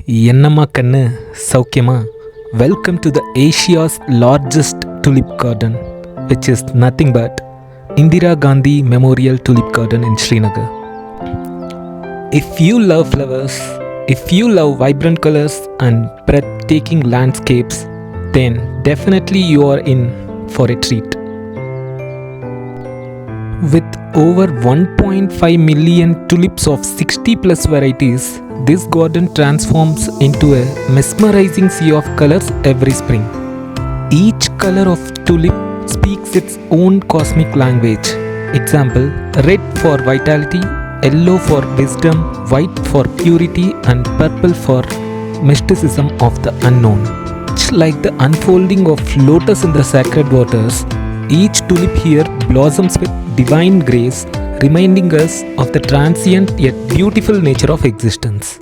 Ennamma Kannu Saukyama. Welcome to the Asia's largest tulip garden, which is nothing but Indira Gandhi Memorial Tulip Garden in Srinagar. If you love flowers, if you love vibrant colors and breathtaking landscapes, then definitely you are in for a treat. With over 1.5 million tulips of 60 plus varieties, this garden transforms into a mesmerizing sea of colors every spring. Each color of tulip speaks its own cosmic language. Example, red for vitality, yellow for wisdom, white for purity, and purple for mysticism of the unknown. Much like the unfolding of lotus in the sacred waters, each tulip here blossoms with divine grace, reminding us of the transient yet beautiful nature of existence.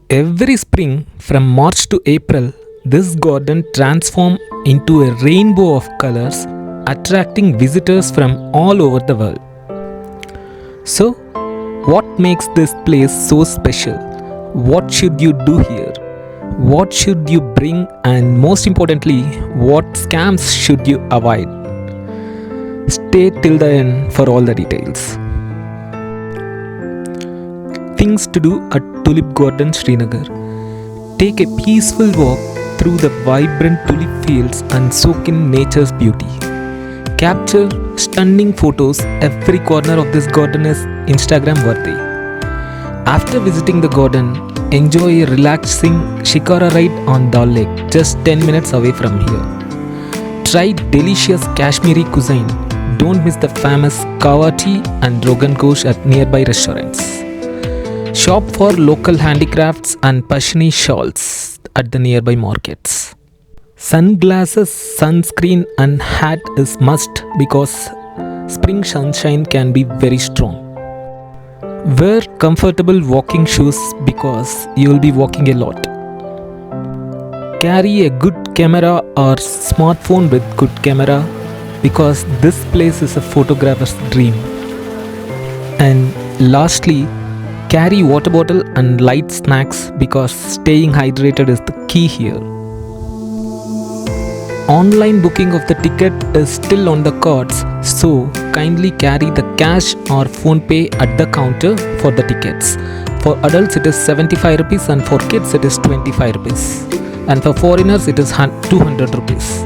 Every spring, from March to April, this garden transforms into a rainbow of colors, attracting visitors from all over the world. So, what makes this place so special? What should you do here? What should you bring, and most importantly, what scams should you avoid? Stay till the end for all the details. Things to do at Tulip Garden, Srinagar. Take a peaceful walk through the vibrant tulip fields and soak in nature's beauty. Capture stunning photos. Every corner of this garden is Instagram worthy. After visiting the garden, enjoy a relaxing shikara ride on Dal Lake, just 10 minutes away from here. Try delicious Kashmiri cuisine. Don't miss the famous kawa tea and Rogan Josh at nearby restaurants. Shop for local handicrafts and Pashni shawls at the nearby markets. Sunglasses, sunscreen and hat is must because spring sunshine can be very strong. Wear comfortable walking shoes because you will be walking a lot. Carry a good camera or smartphone with good camera because this place is a photographer's dream. And lastly, carry water bottle and light snacks because staying hydrated is the key here. Online booking of the ticket is still on the cards, so kindly carry the cash or phone pay at the counter for the tickets. For adults it is 75 rupees and for kids it is 25 rupees. And for foreigners it is 200 rupees.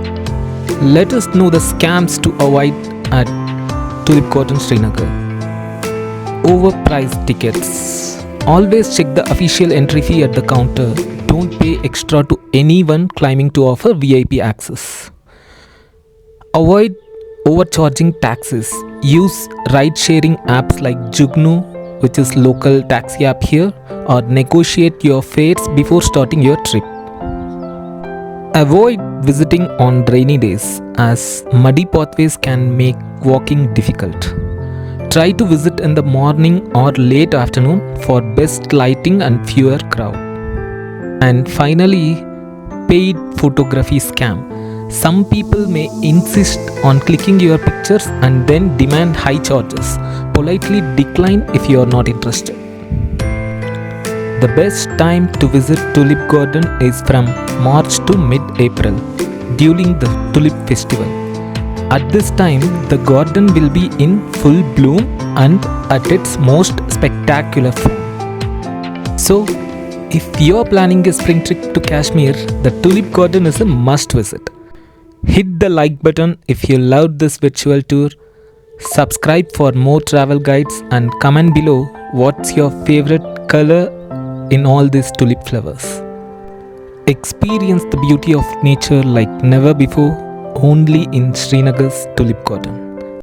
Let us know the scams to avoid at Tulip Garden, Srinagar. Overpriced tickets. Always check the official entry fee at the counter. Don't pay extra to anyone claiming to offer VIP access. Avoid overcharging taxes. Use ride-sharing apps like Jugnu, which is local taxi app here, or negotiate your fares before starting your trip. Avoid visiting on rainy days as muddy pathways can make walking difficult. Try to visit in the morning or late afternoon for best lighting and fewer crowd. And finally, paid photography scam. Some people may insist on clicking your pictures and then demand high charges. Politely decline if you are not interested. The best time to visit Tulip Garden is from March to mid-April during the Tulip Festival. At this time, the garden will be in full bloom and at its most spectacular form. So, if you are planning a spring trip to Kashmir, the Tulip Garden is a must visit. Hit the like button if you loved this virtual tour. Subscribe for more travel guides and comment below what's your favorite color in all these tulip flowers. Experience the beauty of nature like never before, only in Srinagar's Tulip Garden.